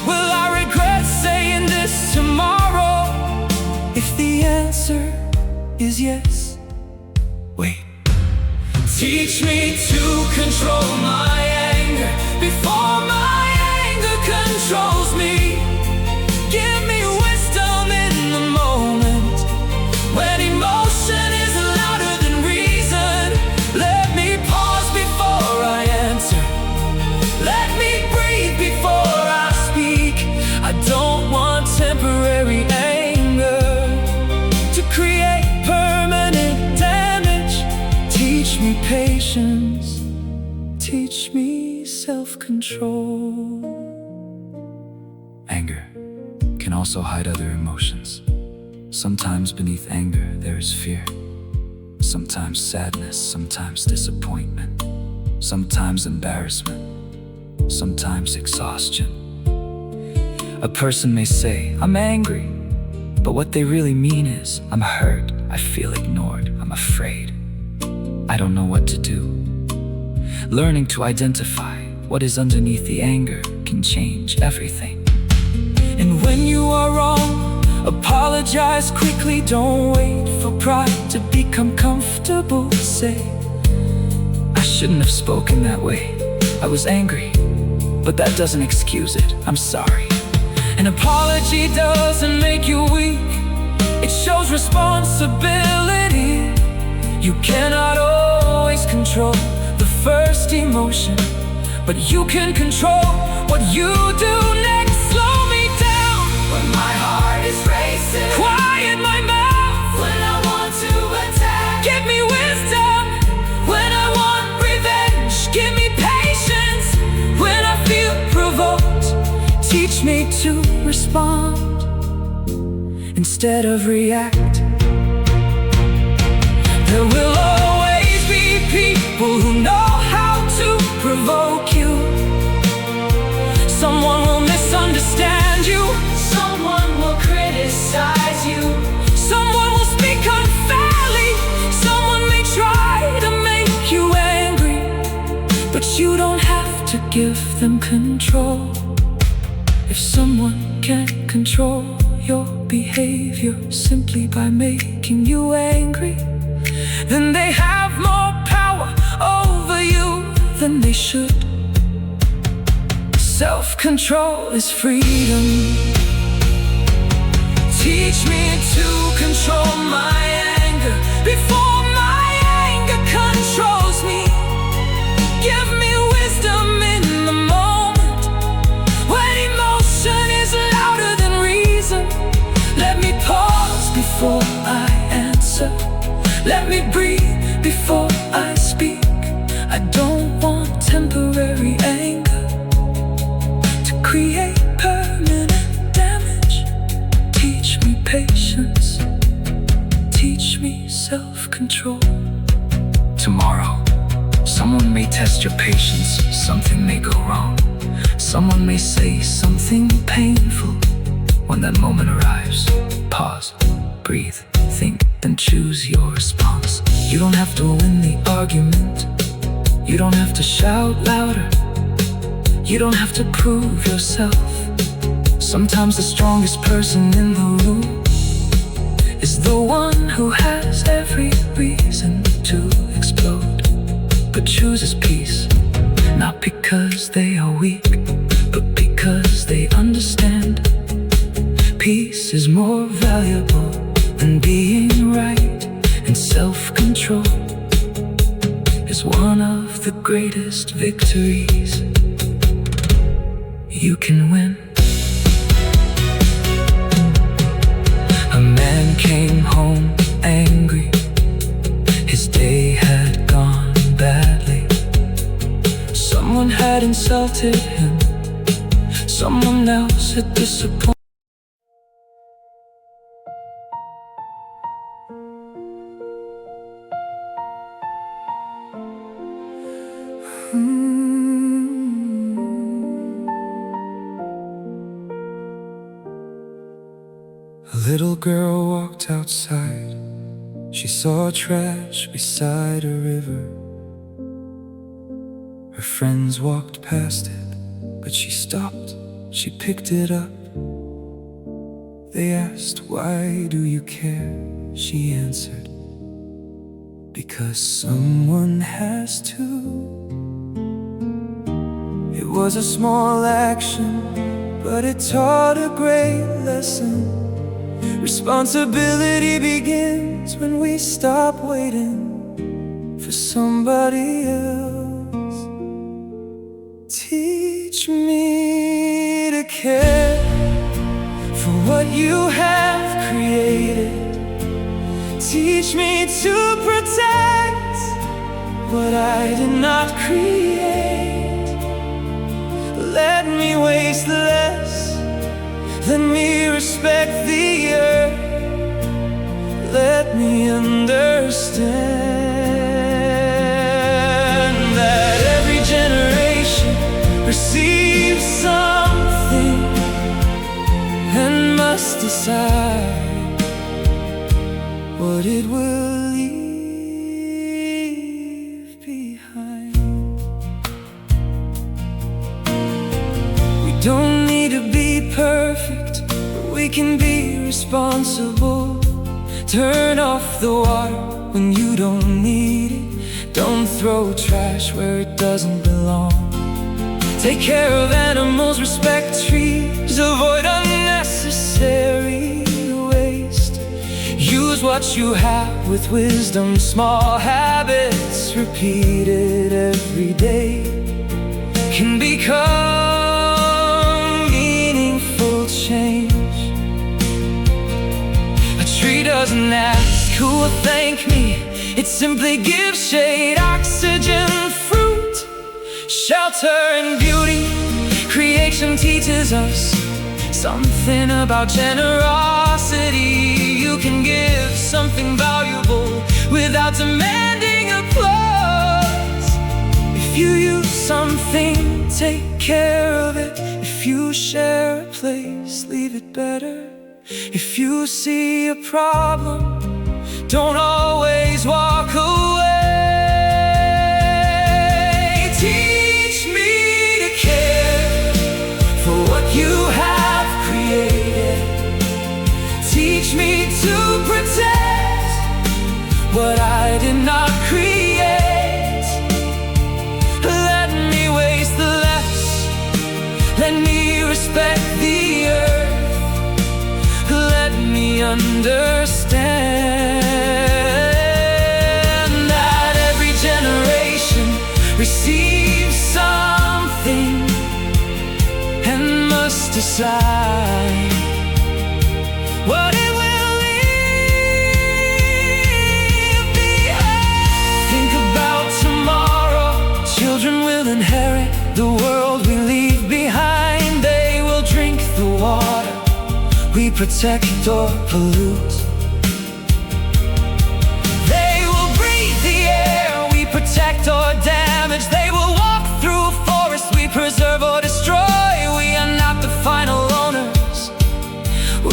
Will I regret saying this tomorrow? If the answer is yes, wait. Teach me to control my anger before my anger controls me. Give me wisdom in the moment when emotion is louder than reason. Let me pause before I answer. Let me breathe before I speak. I don't want temporary anger to create permanent damage. Teach me patience, teach me self-control. Anger can also hide other emotions. Sometimes beneath anger there is fear. Sometimes sadness, sometimes disappointment, sometimes embarrassment, sometimes exhaustion. A person may say, I'm angry, but what they really mean is, I'm hurt, I feel ignored, I'm afraid, I don't know what to do. Learning to identify what is underneath the anger can change everything. And when you are wrong, apologize quickly. Don't wait for pride to become comfortable. Say, I shouldn't have spoken that way. I was angry, but that doesn't excuse it. I'm sorry. An apology doesn't make you weak. It shows responsibility. You cannot always control the first emotion, but you can control what you do next. Slow me down when my heart is racing. Quiet my mouth when I want to attack. Give me wisdom when I want revenge. Give me patience when I feel provoked. Teach me to respond instead of react. There will always be people who know how to provoke you. Someone will misunderstand you. Someone will criticize you. Someone will speak unfairly. Someone may try to make you angry, but you don't have to give them control. If someone can't control your behavior simply by making you angry, then they have more power over you than they should. Self-control is freedom. Teach me to control my anger before my anger controls me. Give me wisdom in the moment when emotion is louder than reason. Let me pause before I answer. Let me breathe before I speak. I don't want temporary anger to create permanent damage. Teach me patience, teach me self-control. Tomorrow, someone may test your patience, something may go wrong. Someone may say something painful. When that moment arrives, pause, breathe, think, then choose your response. You don't have to win the argument. You don't have to shout louder. You don't have to prove yourself. Sometimes the strongest person in the room is the one who has every reason to explode, but chooses peace, not because they are weak, but because they understand. Peace is more valuable than being right, and self-control is one of the greatest victories you can win. A man came home angry. His day had gone badly. Someone had insulted him. Someone else had disappointed. A little girl walked outside. She saw trash beside a river. Her friends walked past it, but she stopped. She picked it up. They asked, "Why do you care?" She answered, "Because someone has to." It was a small action, but it taught a great lesson. Responsibility begins when we stop waiting for somebody else. Teach me to care for what you have created. Teach me to protect what I did not create. Let me waste less. Let me respect the earth. Let me understand that every generation receives something and must decide what it will leave behind. We don't need to be perfect, but we can be responsible. Turn off the water when you don't need it. Don't throw trash where it doesn't belong. Take care of animals, respect trees, avoid unnecessary waste. Use what you have with wisdom. Small habits repeated every day can become meaningful change. A tree doesn't ask who will thank me. It simply gives shade, oxygen, fruit, shelter and beauty. Creation teaches us something about generosity. You can give something valuable without demanding applause. If you use something, take care of it. If you share a place, leave it better. If you see a problem, don't always walk away. Teach me to care for what you have created. Teach me to protect what I did not create. Let me waste the less. Let me respect the earth. Let me understand that every generation receives something and must decide what it will leave behind. Think about tomorrow. Children will inherit the world we leave behind. They will drink the water we protect or pollute. They will breathe the air we protect or damage. They will walk through forests we preserve or destroy. We are not the final owners.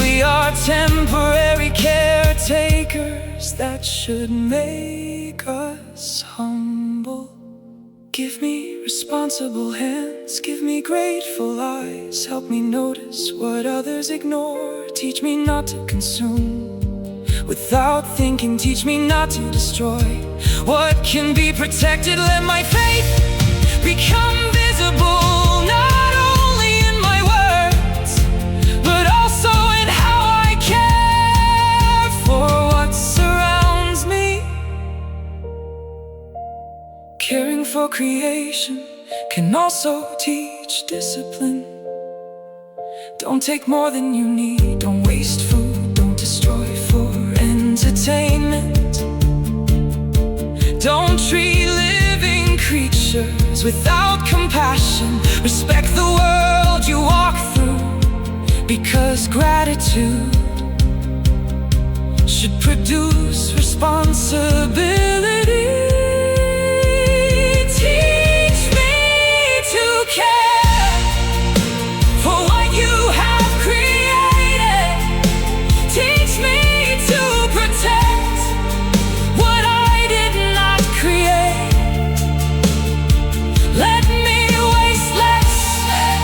We are temporary caretakers that should make us humble. Give me responsible hands, give me grateful eyes. Help me notice what others ignore. Teach me not to consume without thinking. Teach me not to destroy what can be protected. Let my faith become visible, not only in my words, but also in how I care for what surrounds me. Caring for creation can also teach discipline. Don't take more than you need. Don't waste food, don't destroy for entertainment. Don't treat living creatures without compassion. Respect the world you walk through, because gratitude should produce responsibility. Teach me to care for what you have created. Teach me to protect what I did not create. Let me waste less. Let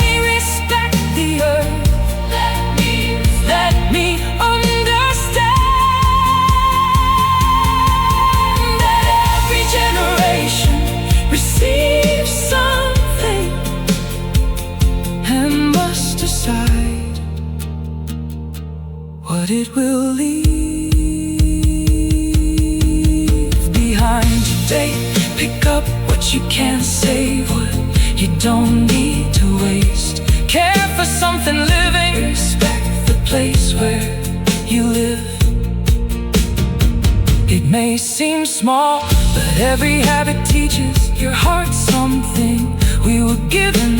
me respect the earth. Let me understand that every generation receives something and must decide what it will leave behind today. Pick up what you can't save, what you don't need to waste. Care for something living. Respect the place where you live. It may seem small, but every habit teaches your heart something. We were given